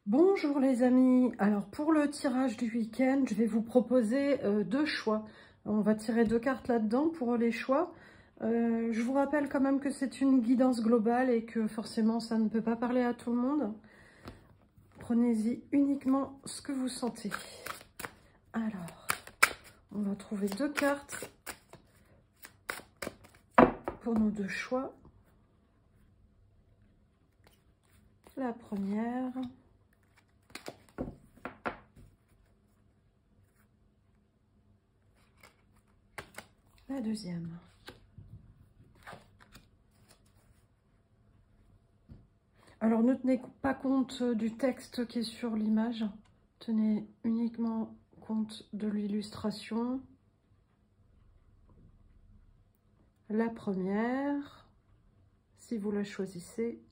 Bonjour les amis, alors pour le tirage du week-end, je vais vous proposer deux choix. On va tirer deux cartes là-dedans pour les choix. Je vous rappelle quand même que c'est une guidance globale et que forcément ça ne peut pas parler à tout le monde. Prenez-y uniquement ce que vous sentez. Alors, on va trouver deux cartes pour nos deux choix. La première... La deuxième. Alors, ne tenez pas compte du texte qui est sur l'image. Tenez uniquement compte de l'illustration. La première, si vous la choisissez.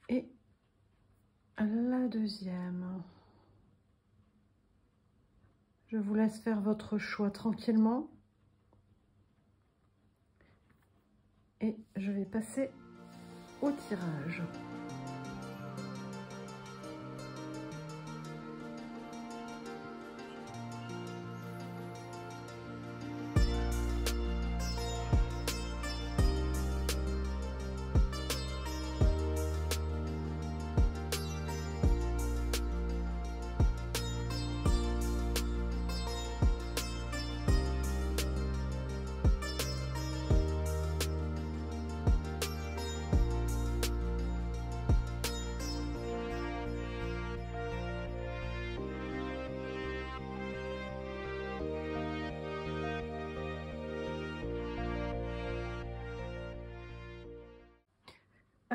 Et la deuxième. Je vous laisse faire votre choix tranquillement. Et je vais passer au tirage.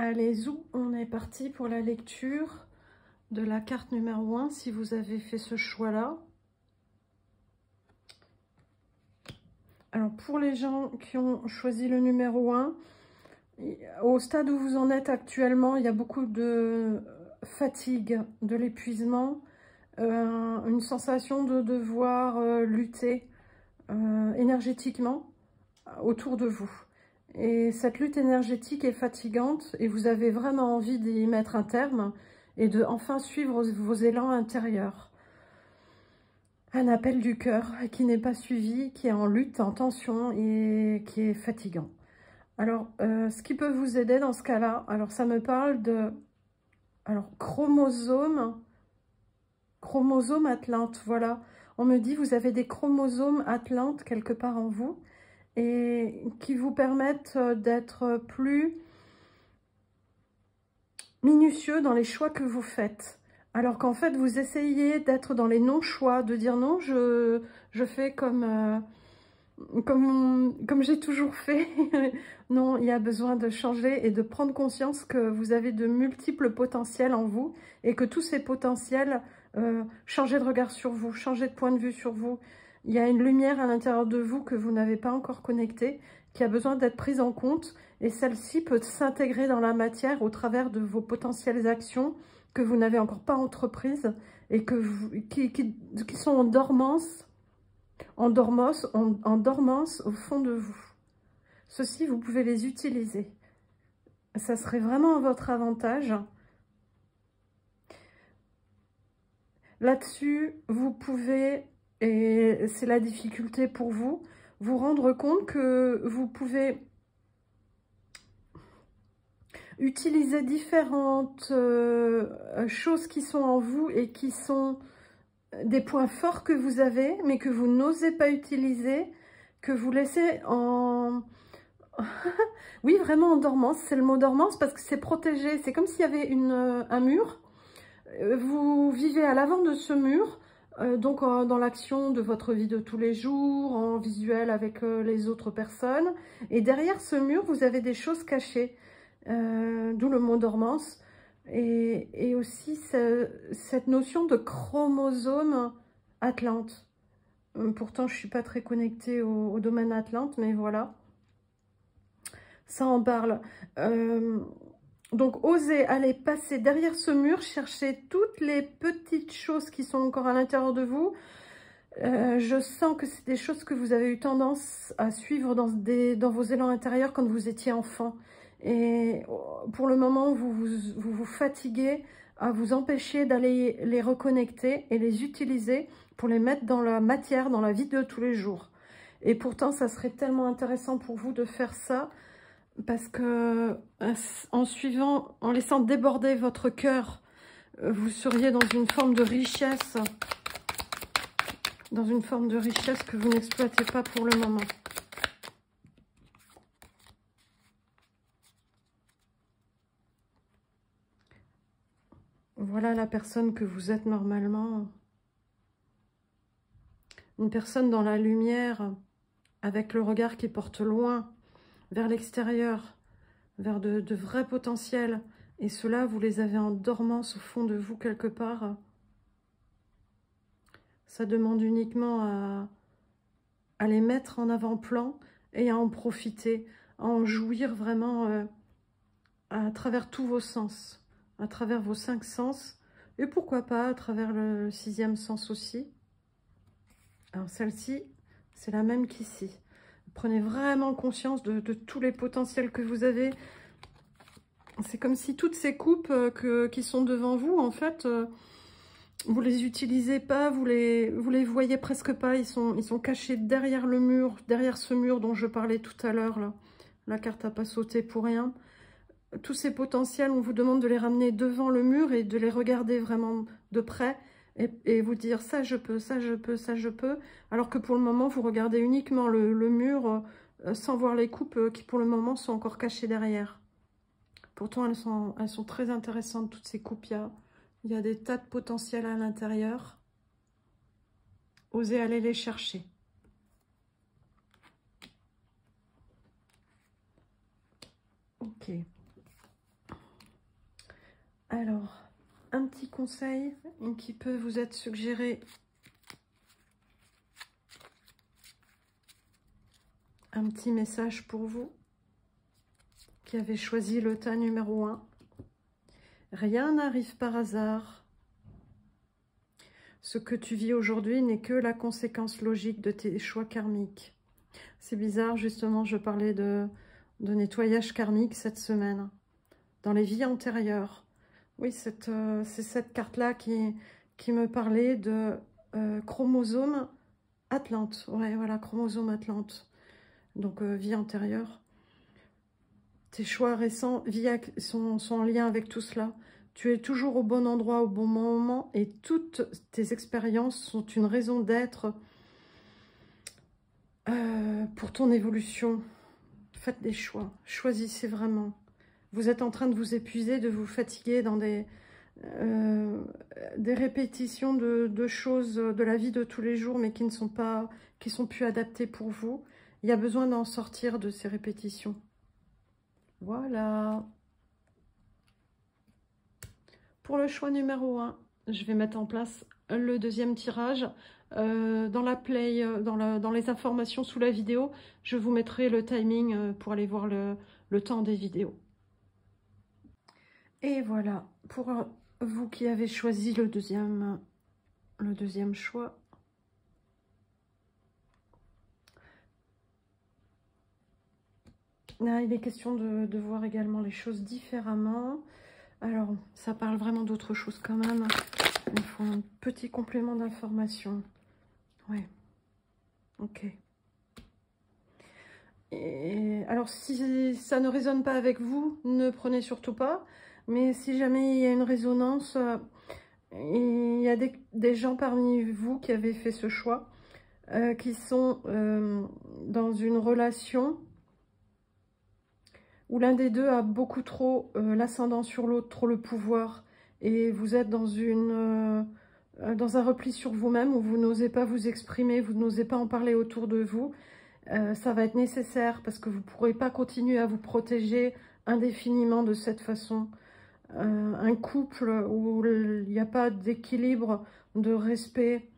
Allez, zou, on est parti pour la lecture de la carte numéro 1, si vous avez fait ce choix-là. Alors, pour les gens qui ont choisi le numéro 1, au stade où vous en êtes actuellement, il y a beaucoup de fatigue, de l'épuisement, une sensation de devoir lutter énergétiquement autour de vous. Et cette lutte énergétique est fatigante et vous avez vraiment envie d'y mettre un terme et de enfin suivre vos élans intérieurs. Un appel du cœur qui n'est pas suivi, qui est en lutte, en tension et qui est fatigant. Alors, ce qui peut vous aider dans ce cas-là, alors ça me parle de chromosomes atlantes, voilà. On me dit vous avez des chromosomes atlantes quelque part en vous et qui vous permettent d'être plus minutieux dans les choix que vous faites. Alors qu'en fait, vous essayez d'être dans les non-choix, de dire non, je fais comme j'ai toujours fait. Non, il y a besoin de changer et de prendre conscience que vous avez de multiples potentiels en vous et que tous ces potentiels, changez de regard sur vous, changez de point de vue sur vous. Il y a une lumière à l'intérieur de vous que vous n'avez pas encore connectée, qui a besoin d'être prise en compte et celle-ci peut s'intégrer dans la matière au travers de vos potentielles actions que vous n'avez encore pas entreprises et qui sont en dormance au fond de vous. Ceci, vous pouvez les utiliser. Ça serait vraiment à votre avantage. Là-dessus, vous pouvez, et c'est la difficulté pour vous, vous rendre compte que vous pouvez utiliser différentes choses qui sont en vous et qui sont des points forts que vous avez, mais que vous n'osez pas utiliser, que vous laissez en... oui, vraiment en dormance. C'est le mot dormance parce que c'est protégé. C'est comme s'il y avait un mur. Vous vivez à l'avant de ce mur, donc dans l'action de votre vie de tous les jours, en visuel avec les autres personnes. Et derrière ce mur, vous avez des choses cachées, d'où le mot dormance. Et aussi cette notion de chromosome atlante. Pourtant, je ne suis pas très connectée au domaine atlante, mais voilà. Ça en parle. Donc, osez aller passer derrière ce mur, chercher toutes les petites choses qui sont encore à l'intérieur de vous. Je sens que c'est des choses que vous avez eu tendance à suivre dans vos élans intérieurs quand vous étiez enfant. Et pour le moment, vous fatiguez à vous empêcher d'aller les reconnecter et les utiliser pour les mettre dans la matière, dans la vie de tous les jours. Et pourtant, ça serait tellement intéressant pour vous de faire ça, parce que en laissant déborder votre cœur, vous seriez dans une forme de richesse, que vous n'exploitez pas pour le moment. Voilà la personne que vous êtes normalement. Une personne dans la lumière, avec le regard qui porte loin, vers l'extérieur, vers de vrais potentiels. Et ceux-là, vous les avez en dormance au fond de vous quelque part. Ça demande uniquement à les mettre en avant-plan et à en profiter, à en jouir vraiment à travers tous vos sens, à travers vos 5 sens, et pourquoi pas à travers le 6e sens aussi. Alors celle-ci, c'est la même qu'ici. Prenez vraiment conscience de tous les potentiels que vous avez. C'est comme si toutes ces coupes qui sont devant vous, en fait, vous les utilisez pas, vous les voyez presque pas. Ils sont cachés derrière le mur, derrière ce mur dont je parlais tout à l'heure. Là, la carte n'a pas sauté pour rien. Tous ces potentiels, on vous demande de les ramener devant le mur et de les regarder vraiment de près et vous dire ça je peux, ça je peux, ça je peux. Alors que pour le moment, vous regardez uniquement le mur sans voir les coupes qui pour le moment sont encore cachées derrière. Pourtant, elles sont très intéressantes, toutes ces coupes. Il y a des tas de potentiels à l'intérieur. Osez aller les chercher. Ok. Alors, un petit conseil qui peut vous être suggéré. Un petit message pour vous qui avez choisi le tas numéro 1. Rien n'arrive par hasard. Ce que tu vis aujourd'hui n'est que la conséquence logique de tes choix karmiques. C'est bizarre, justement, je parlais de nettoyage karmique cette semaine, dans les vies antérieures. Oui, c'est cette carte-là qui me parlait de chromosome Atlante. Ouais, voilà, chromosome Atlante. Donc, vie antérieure. Tes choix récents sont en lien avec tout cela. Tu es toujours au bon endroit, au bon moment, et toutes tes expériences sont une raison d'être pour ton évolution. Faites des choix, choisissez vraiment. Vous êtes en train de vous épuiser, de vous fatiguer dans des répétitions de choses de la vie de tous les jours, mais qui sont plus adaptées pour vous. Il y a besoin d'en sortir de ces répétitions. Voilà. Pour le choix numéro 1, je vais mettre en place le 2e tirage. Dans la play, dans les informations sous la vidéo, je vous mettrai le timing pour aller voir le temps des vidéos. Et voilà, pour vous qui avez choisi le deuxième choix. Là, il est question de voir également les choses différemment. Alors, ça parle vraiment d'autre chose quand même. Il faut un petit complément d'information. Ouais. Ok. Et alors, si ça ne résonne pas avec vous, ne prenez surtout pas. Mais si jamais il y a une résonance, il y a des gens parmi vous qui avaient fait ce choix, qui sont dans une relation où l'un des deux a beaucoup trop l'ascendant sur l'autre, trop le pouvoir, et vous êtes dans un repli sur vous-même où vous n'osez pas vous exprimer, vous n'osez pas en parler autour de vous. Ça va être nécessaire parce que vous ne pourrez pas continuer à vous protéger indéfiniment de cette façon. Un couple où il n'y a pas d'équilibre, de respect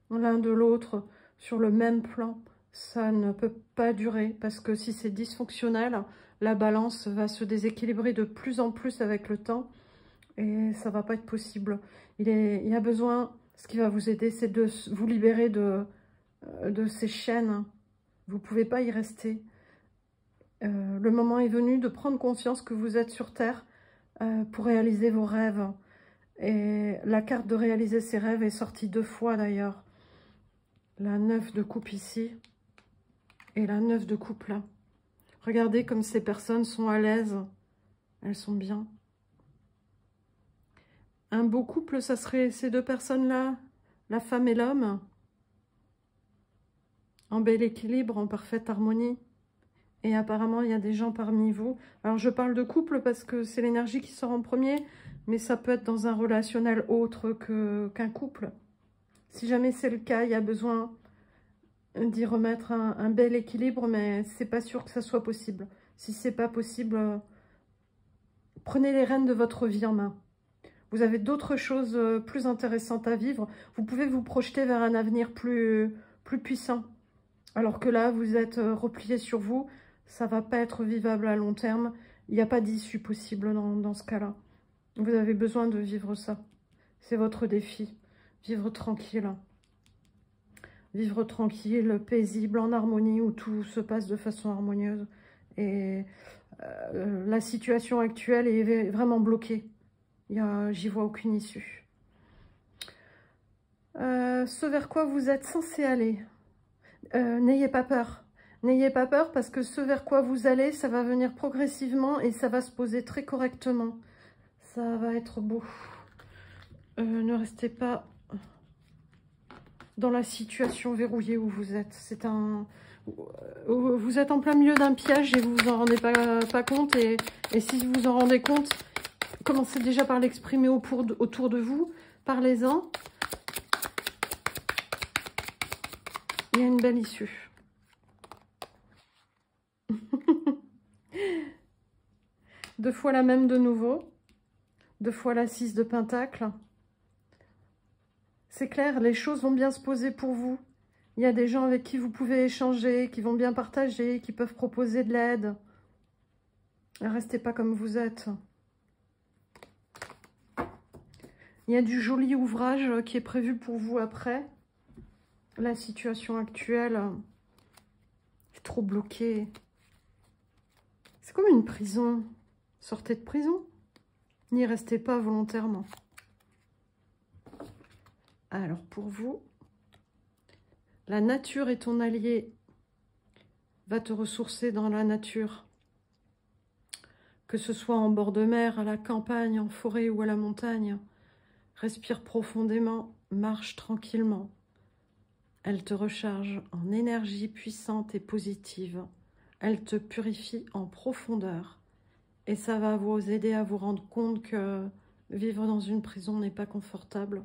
l'un de l'autre sur le même plan, ça ne peut pas durer parce que si c'est dysfonctionnel, la balance va se déséquilibrer de plus en plus avec le temps et ça va pas être possible. Il y a besoin, ce qui va vous aider, c'est de vous libérer de ces chaînes. Vous pouvez pas y rester. Le moment est venu de prendre conscience que vous êtes sur Terre pour réaliser vos rêves. Et la carte de réaliser ses rêves est sortie 2 fois d'ailleurs. La 9 de coupe ici et la 9 de coupe là. Regardez comme ces personnes sont à l'aise. Elles sont bien. Un beau couple, ça serait ces 2 personnes-là, la femme et l'homme, en bel équilibre, en parfaite harmonie. Et apparemment, il y a des gens parmi vous. Alors, je parle de couple parce que c'est l'énergie qui sort en premier, mais ça peut être dans un relationnel autre qu'un couple. Si jamais c'est le cas, il y a besoin d'y remettre un bel équilibre, mais c'est pas sûr que ça soit possible. Si c'est pas possible, prenez les rênes de votre vie en main. Vous avez d'autres choses plus intéressantes à vivre. Vous pouvez vous projeter vers un avenir plus puissant. Alors que là, vous êtes replié sur vous. Ça ne va pas être vivable à long terme. Il n'y a pas d'issue possible dans ce cas-là. Vous avez besoin de vivre ça. C'est votre défi. Vivre tranquille. Vivre tranquille, paisible, en harmonie, où tout se passe de façon harmonieuse. Et la situation actuelle est vraiment bloquée. J'y vois aucune issue. Ce vers quoi vous êtes censé aller. N'ayez pas peur. N'ayez pas peur parce que ce vers quoi vous allez, ça va venir progressivement et ça va se poser très correctement. Ça va être beau. Ne restez pas dans la situation verrouillée où vous êtes. Vous êtes en plein milieu d'un piège et vous vous en rendez pas compte. Et si vous vous en rendez compte, commencez déjà par l'exprimer autour de vous. Parlez-en. Il y a une belle issue. 2 fois la même de nouveau. 2 fois la 6 de Pentacle. C'est clair, les choses vont bien se poser pour vous. Il y a des gens avec qui vous pouvez échanger, qui vont bien partager, qui peuvent proposer de l'aide. Ne restez pas comme vous êtes. Il y a du joli ouvrage qui est prévu pour vous après. La situation actuelle est trop bloquée. C'est comme une prison. Sortez de prison. N'y restez pas volontairement. Alors pour vous, la nature est ton allié. Va te ressourcer dans la nature. Que ce soit en bord de mer, à la campagne, en forêt ou à la montagne. Respire profondément, marche tranquillement. Elle te recharge en énergie puissante et positive. Elle te purifie en profondeur. Et ça va vous aider à vous rendre compte que vivre dans une prison n'est pas confortable.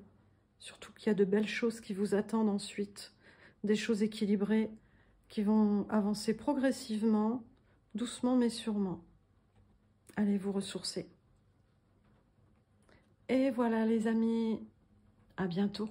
Surtout qu'il y a de belles choses qui vous attendent ensuite. Des choses équilibrées qui vont avancer progressivement, doucement mais sûrement. Allez vous ressourcer. Et voilà les amis, à bientôt.